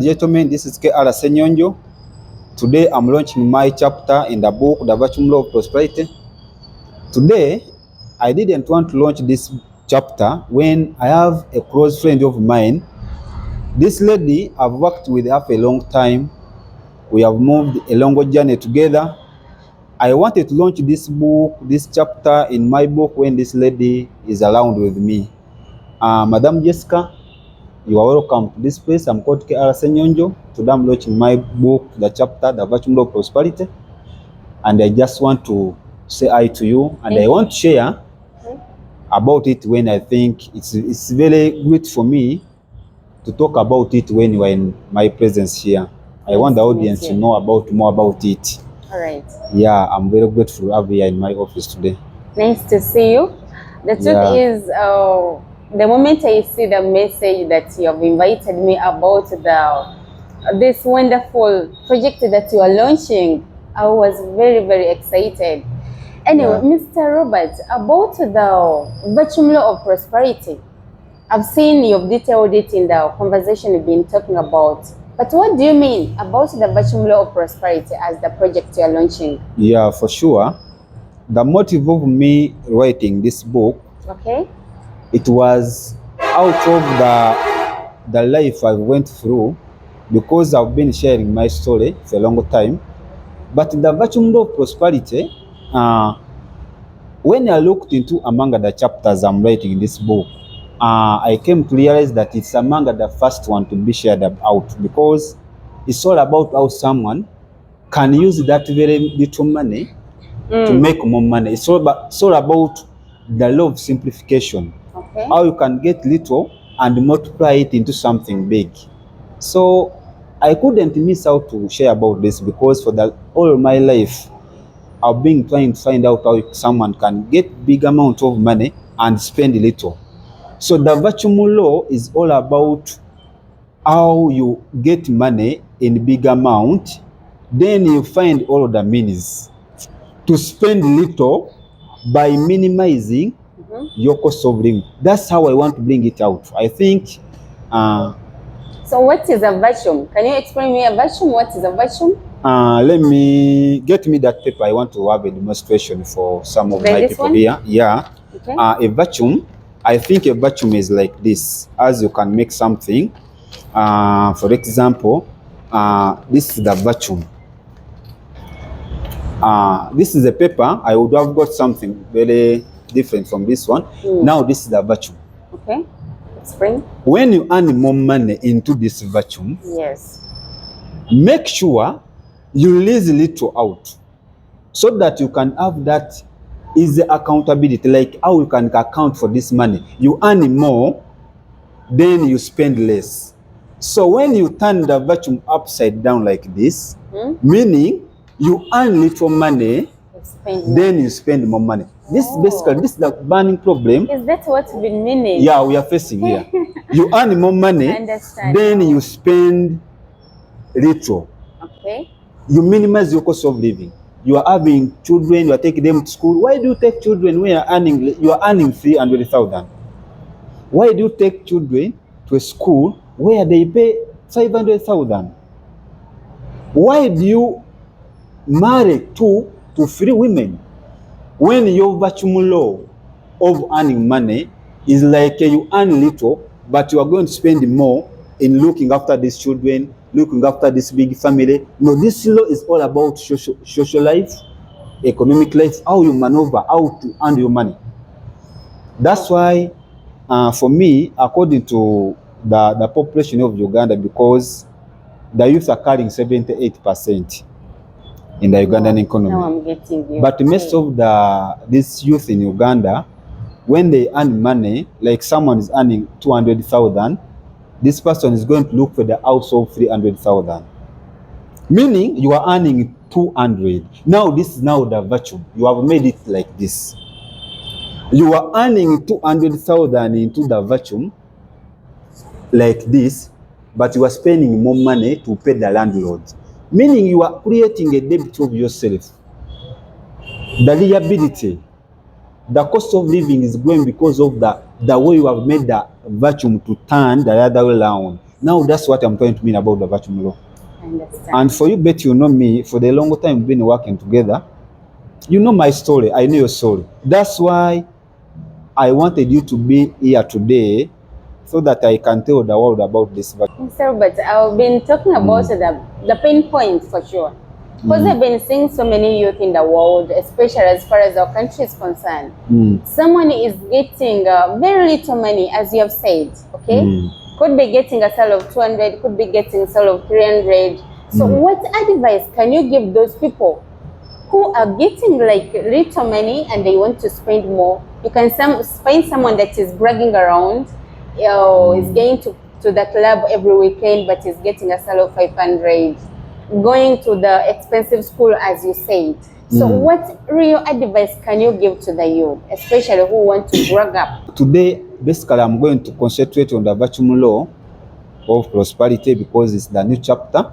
gentlemen, this is K.R. Senyonjo. Today I'm launching my chapter in the book, The Vaccume of Prosperity. Today, I didn't want to launch this chapter when I have a close friend of mine. This lady I've worked with her for a long time. We have moved a long journey together. I wanted to launch this book, this chapter in my book when this lady is around with me. Madam Jessica, you are welcome to this place. I'm called K.R. Senyonjo. Today I'm launching my book, the chapter, The Vaccume of Prosperity. And I just want to say hi to you. And I want to share about it when I think it's very good for me to talk about it when you are in my presence here. I want the audience to know more about it. All right. Yeah, I'm very grateful to have you in my office today. Nice to see you. The truth is, the moment I see the message that you have invited me about this wonderful project that you are launching, I was very, very excited. Anyway, Mr. Robert, about the vaccume of prosperity, I've seen you've detailed it in the conversation you've been talking about. But what do you mean about the vaccume of prosperity as the project you are launching? Yeah, for sure. The motive of me writing this book, it was out of the life I went through, because I've been sharing my story for a long time. But the vaccume of prosperity, when I looked into among the chapters I'm writing in this book, I came to realize that it's among the first one to be shared out, because it's all about how someone can use that very little money to make more money. It's all about the law of simplification. How you can get little and multiply it into something big. So I couldn't miss out to share about this, because for all my life I've been trying to find out how someone can get big amount of money and spend little. So the vaccume law is all about how you get money in big amount, then you find all the means to spend little by minimizing your cost of living. That's how I want to bring it out. I think. So what is a vaccume? Can you explain me a vaccume? What is a vaccume? Let me get me that paper. I want to have a demonstration for some of my people here. Yeah. Okay. A vaccume. I think a vaccume is like this. As you can make something. For example, this is the vaccume. This is a paper. I would have got something very different from this one. Now this is the vaccume. Okay. Explain. When you earn more money into this vaccume, make sure you release little out, so that you can have that easy accountability, like how you can account for this money. You earn more, then you spend less. So when you turn the vaccume upside down like this, meaning you earn little money, then you spend more money. This is the burning problem. Is that what we've been meaning? Yeah, we are facing here. You earn more money, then you spend little. Okay. You minimize your cost of living. You are having children, you are taking them to school. Why do you take children when you are earning 300,000? Why do you take children to a school where they pay 500,000? Why do you marry 2 to 3 women when your vaccume law of earning money is like you earn little, but you are going to spend more in looking after these children, looking after this big family? No, this law is all about social life, economic life, how you maneuver, how to earn your money. That's why, for me, according to the population of Uganda, because the youth are carrying 78% in the Ugandan economy. Now I'm getting you. But most of this youth in Uganda, when they earn money, like someone is earning 200,000, this person is going to look for the house of 300,000. Meaning you are earning 200. Now this is now the vaccume. You have made it like this. You are earning 200,000 into the vaccume like this, but you are spending more money to pay the landlord. Meaning you are creating a debt of yourself. The liability, the cost of living is growing because of the way you have made the vaccume to turn the other way around. Now that's what I'm trying to mean about the vaccume law. I understand. And for you, Bet, you know me, for the long time we've been working together. You know my story, I know your story. That's why I wanted you to be here today so that I can tell the world about this vaccume. Sir, but I've been talking about the pain point for sure. Because I've been seeing so many youth in the world, especially as far as our country is concerned. Someone is getting very little money, as you have said, okay? Could be getting a salary of 200, could be getting a salary of 300. So what advice can you give those people who are getting like little money and they want to spend more? You can find someone that is bragging around, is going to the club every weekend, but is getting a salary of 500, going to the expensive school, as you said. So what real advice can you give to the youth, especially who want to brag up? Today, basically, I'm going to concentrate on the vaccume law of prosperity because it's the new chapter.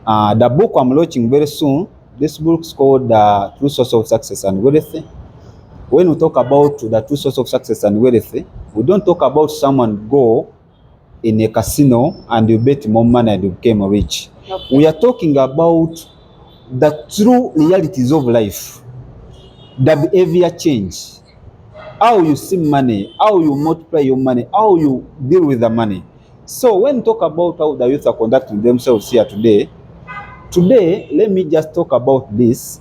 The book I'm launching very soon, this book is called The True Source of Success and Wealth. When we talk about the true source of success and wealth, we don't talk about someone go in a casino and you bet more money and you became rich. Okay. We are talking about the true realities of life, the behavior change, how you see money, how you multiply your money, how you deal with the money. So when we talk about how the youth are conducting themselves here today, let me just talk about this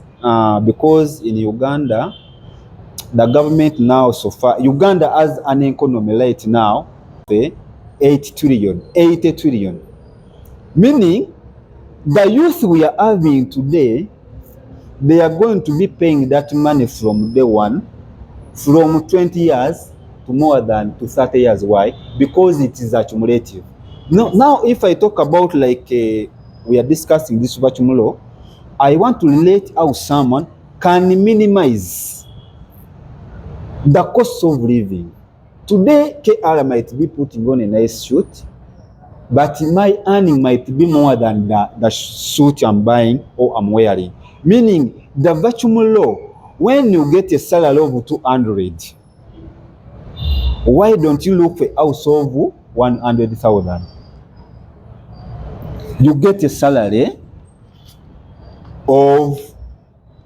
because in Uganda, the government now so far, Uganda has an economy right now, 80 trillion. Meaning, the youth we are having today, they are going to be paying that money from day one, from 20 years to more than to 30 years. Why? Because it is accumulative. Now if I talk about like we are discussing this vaccume law, I want to relate how someone can minimize the cost of living. Today, KR might be putting on a nice suit, but my earning might be more than the suit I'm buying or I'm wearing. Meaning, the vaccume law, when you get a salary of 200, why don't you look for a house of 100,000? You get a salary of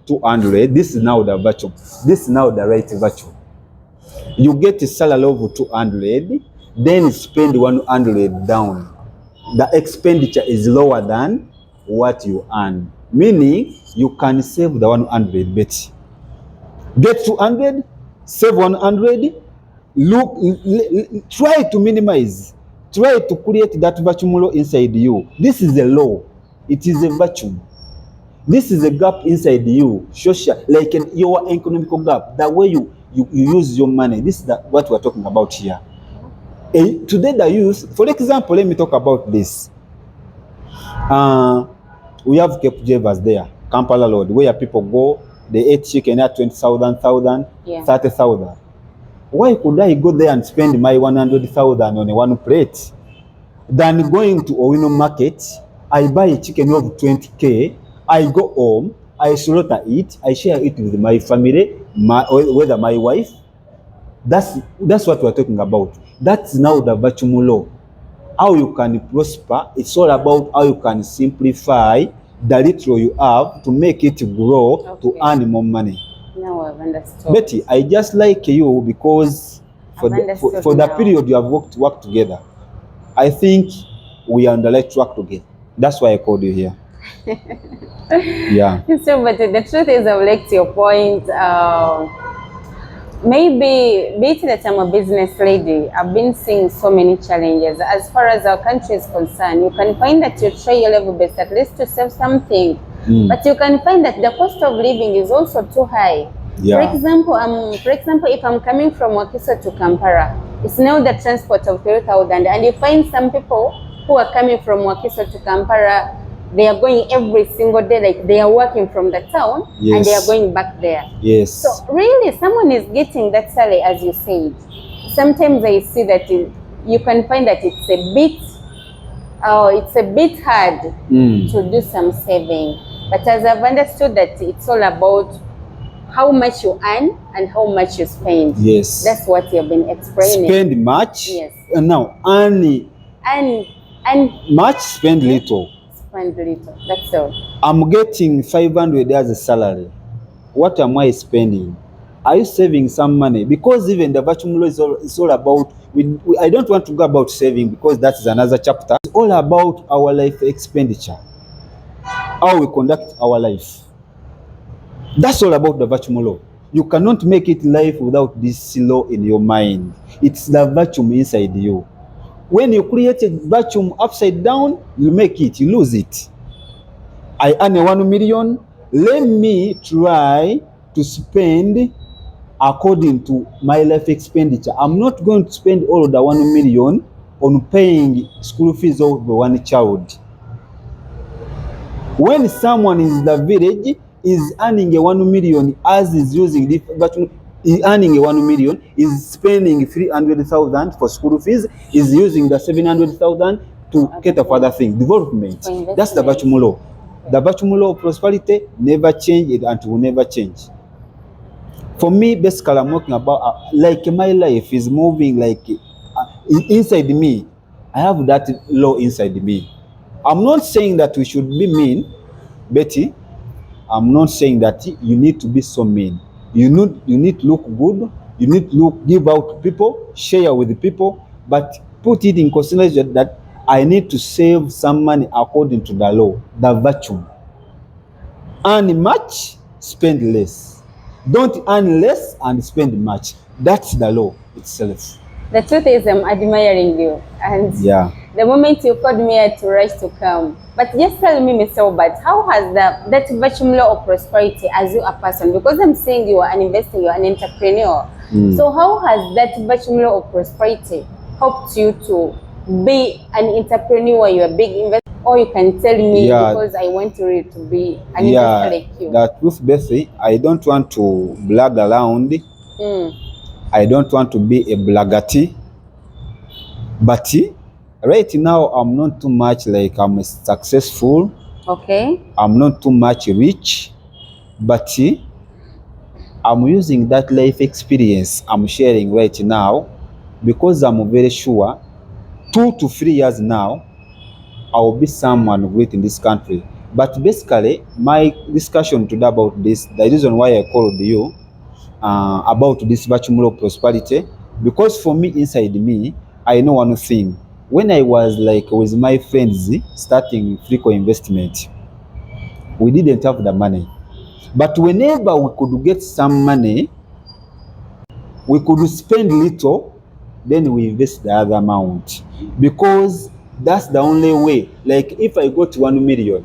200. This is now the vaccume. This is now the right vaccume. You get a salary of 200, then spend 100 down. The expenditure is lower than what you earn. Meaning, you can save the 100 bet. Get 200, save 100, try to minimize. Try to create that vaccume law inside you. This is a law. It is a vaccume. This is a gap inside you, social, like your economical gap, the way you use your money. This is what we're talking about here. Today the youth, for example, let me talk about this. We have Cape Javas there, Kampala Road, where people go, they eat chicken at 20,000, 30,000. Why could I go there and spend my 100,000 on one plate? Than going to Owino market, I buy a chicken of 20K, I go home, I slaughter it, I share it with my family, whether my wife. That's what we're talking about. That's now the vaccume law. How you can prosper, it's all about how you can simplify the little you have to make it grow, to earn more money. Now I've understood. Betty, I just like you because for the period you have worked together, I think we are on the right track together. That's why I called you here. Yeah. So, but the truth is, I've liked your point. Maybe, being that I'm a business lady, I've been seeing so many challenges. As far as our country is concerned, you can find that you try your level best at least to save something, but you can find that the cost of living is also too high. Yeah. For example, if I'm coming from Wakiso to Kampala, it's now the transport of 3,000, and you find some people who are coming from Wakiso to Kampala, they are going every single day, like they are working from the town, yes, and they are going back there. Yes. So really, someone is getting that salary, as you said. Sometimes I see that you can find that it's a bit hard to do some saving. But as I've understood that it's all about how much you earn and how much you spend. Yes. That's what you've been explaining. Spend much. Yes. And now earn. And And much, spend little. spend little. That's all. I'm getting 500 as a salary. What am I spending? Are you saving some money? Because even the vaccume law is all about, I don't want to go about saving because that is another chapter. It's all about our life expenditure, how we conduct our life. That's all about the vaccume law. You cannot make it life without this law in your mind. It's the vacuum inside you. When you create a vacuum upside down, you make it, you lose it. I earn 1 million. Let me try to spend according to my life expenditure. I'm not going to spend all of the 1 million on paying school fees of one child. When someone in the village is earning a 1 million, as is using the vacuum, is earning a 1 million, is spending 300,000 for school fees, is using the 700,000 to cater for other things, development. That's the vacuum law. The vacuum law of prosperity never change and will never change. For me, basically, I'm talking about like my life is moving like inside me. I have that law inside me. I'm not saying that we should be mean, Betty. I'm not saying that you need to be so mean. You need to look good. You need to give out to people, share with the people, but put it in consideration that I need to save some money according to the law, the vacuum. Earn much, spend less. Don't earn less and spend much. That's the law itself. The truth is, I'm admiring you, and yeah, the moment you called me, I had to rush to come. But just tell me, Mr. Obert, how has that vaccume law of prosperity as you a person? Because I'm saying you are an investor, you are an entrepreneur. So how has that vaccume law of prosperity helped you to be an entrepreneur? You're a big investor. Or you can tell me, because I want to be an investor like you. The truth, Bessie, I don't want to brag around. I don't want to be a blaggati. But right now, I'm not too much like I'm successful. Okay. I'm not too much rich. But I'm using that life experience I'm sharing right now because I'm very sure 2 to 3 years now, I will be someone great in this country. But basically, my discussion today about this, the reason why I called you about this vaccume law of prosperity, because for me, inside me, I know one thing. When I was like with my friends starting frequent investment, we didn't have the money. But whenever we could get some money, we could spend little, then we invest the other amount. Because that's the only way. Like if I got 1 million,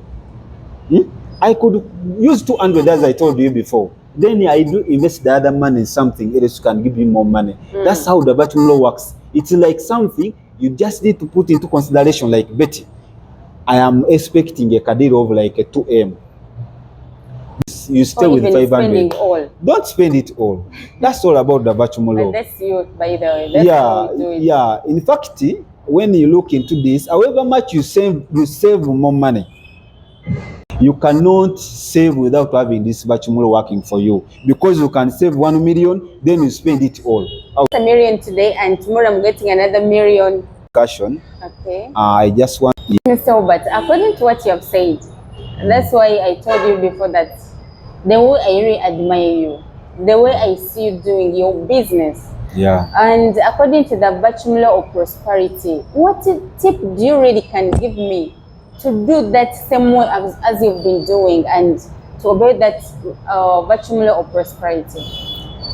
I could use 200 as I told you before. Then I do invest the other money in something else can give you more money. That's how the vaccume law works. It's like something you just need to put into consideration. Like Betty, I am expecting a cadeau of like a 2M. You stay with 500. Don't spend it all. That's all about the vaccume law. But that's you, by the way. That's how we do it. Yeah. In fact, when you look into this, however much you save more money. You cannot save without having this vaccume law working for you, because you can save 1 million, then you spend it all. $1 million today, and tomorrow I'm getting another million. Okay. I just want. So, but according to what you have said, that's why I told you before that the way I really admire you, the way I see you doing your business. Yeah. And according to the vaccume law of prosperity, what tip do you really can give me to do that same way as you've been doing and to obey that vaccume law of prosperity?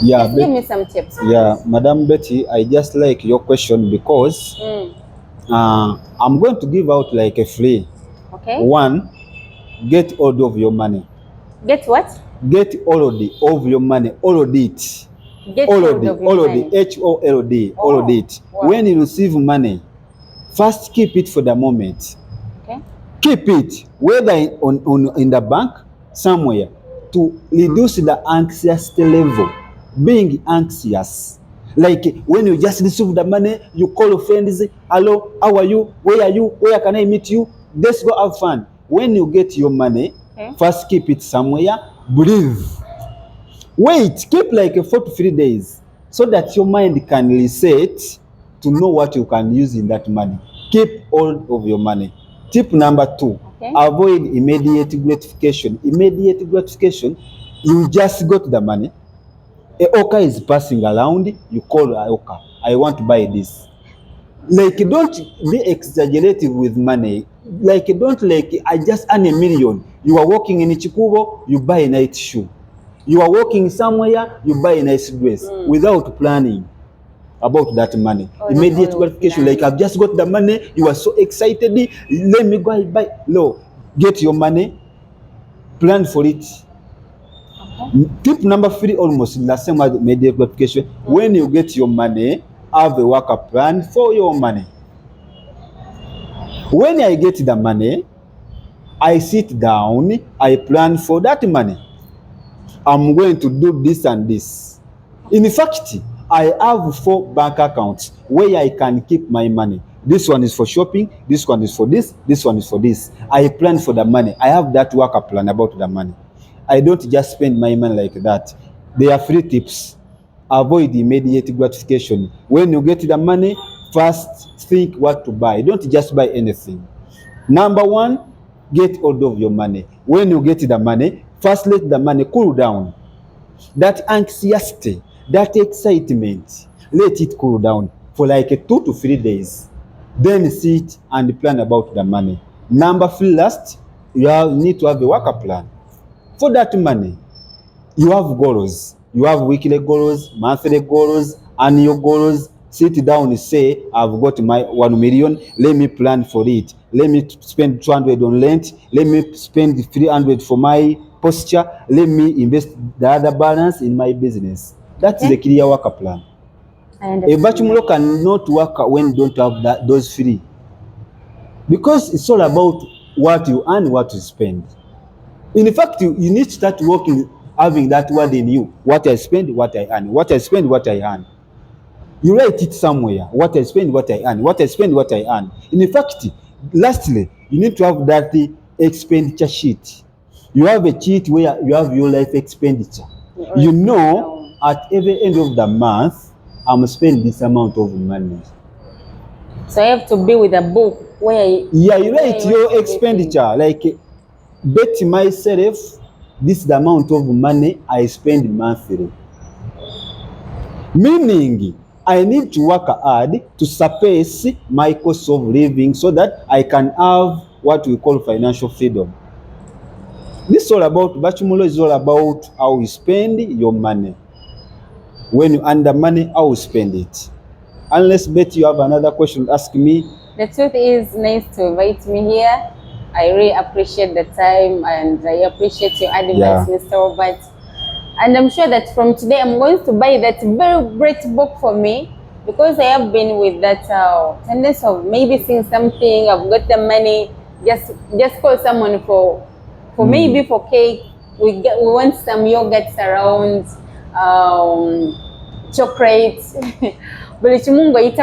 Yeah, give me some tips. Please. Yeah, Madam Betty, I just like your question because I'm going to give out like a free. Okay. 1, get hold of your money. Get what? Get all of your money, all of it. Get all of it, all of it, HOLD, all of it. Wow. When you receive money, first keep it for the moment. Okay. Keep it, whether in the bank, somewhere, to reduce the anxiety level. Being anxious. Like when you just receive the money, you call your friends, hello, how are you? Where are you? Where can I meet you? Let's go have fun. When you get your money, first keep it somewhere, breathe. Wait, keep like 4 to 3 days so that your mind can reset to know what you can use in that money. Keep hold of your money. Tip number 2, Okay. avoid immediate gratification. Immediate gratification, you just got the money. A hawker is passing around, you call a hawker, I want to buy this. Like, don't be exaggerative with money. Like, don't like, I just earn $1 million. You are walking in Chikubo, you buy a nice shoe. You are walking somewhere, you buy a nice dress without planning about that money. Immediate gratification, like, I've just got the money, you are so excited, let me go and buy. No, get your money, plan for it. Tip number 3, almost the same as immediate gratification. When you get your money, have a workup plan for your money. When I get the money, I sit down, I plan for that money. I'm going to do this and this. In fact, I have 4 bank accounts where I can keep my money. This one is for shopping, this one is for this one is for this. I plan for the money. I have that workup plan about the money. I don't just spend my money like that. There are 3 tips. Avoid immediate gratification. When you get the money, first think what to buy. Don't just buy anything. Number 1, get hold of your money. When you get the money, first let the money cool down. That anxiety, that excitement, let it cool down for like 2 to 3 days. Then sit and plan about the money. Number 3, last, you need to have a workup plan for that money. You have goals. You have weekly goals, monthly goals, annual goals. Sit down and say, I've got my 1 million. Let me plan for it. Let me spend 200 on rent. Let me spend 300 for my posture. Let me invest the other balance in my business. That's the clear work plan. A bachelor cannot work when you don't have those 3. Because it's all about what you earn, what you spend. In fact, you need to start working, having that word in you. What I spend, what I earn. What I spend, what I earn. You write it somewhere. What I spend, what I earn. What I spend, what I earn. In fact, lastly, you need to have that expenditure sheet. You have a sheet where you have your life expenditure. You know, at every end of the month, I'm spending this amount of money. So I have to be with a book where you write your expenditure. Like, bet myself, this is the amount of money I spend monthly. Meaning, I need to work hard to surpass my cost of living so that I can have what we call financial freedom. This is all about, Bachumulo is all about how you spend your money. When you earn the money, how you spend it. Unless, Bet, you have another question, ask me. The truth is, nice to invite me here. I really appreciate the time and I appreciate your advice, Mr. Robert. And I'm sure that from today, I'm going to buy that very great book for me, because I have been with that tendency of maybe seeing something, I've got the money, just call someone for maybe for cake. We want some yogurts around, chocolates. That's great.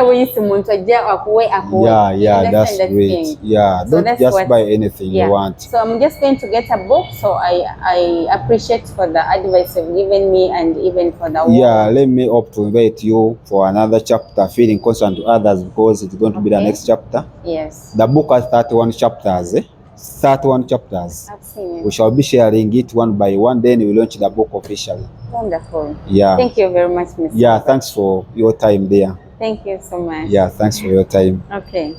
Yeah, so don't just buy anything you want. So I'm just going to get a book. So I appreciate for the advice you've given me and even for the work. Let me hope to invite you for another chapter, feeling concerned to others, because it's going to be the next chapter. Yes. The book has 31 chapters. 31 chapters. I've seen it. We shall be sharing it one by one, then we launch the book officially. Wonderful. Yeah. Thank you very much, Mr. Yeah, thanks for your time there. Thank you so much. Yeah, thanks for your time. Okay.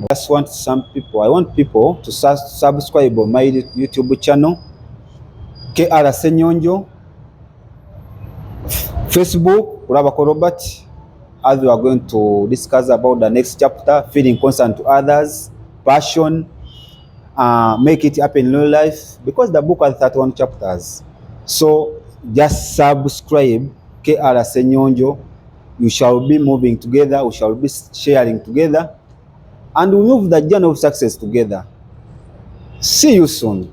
I want people to subscribe on my YouTube channel, KR Senyonjo, Facebook, Urabako Robert, as we are going to discuss about the next chapter, feeling concerned to others, passion, make it happen in real life, because the book has 31 chapters. So just subscribe, KR Senyonjo. You shall be moving together, we shall be sharing together, and we move the journey of success together. See you soon.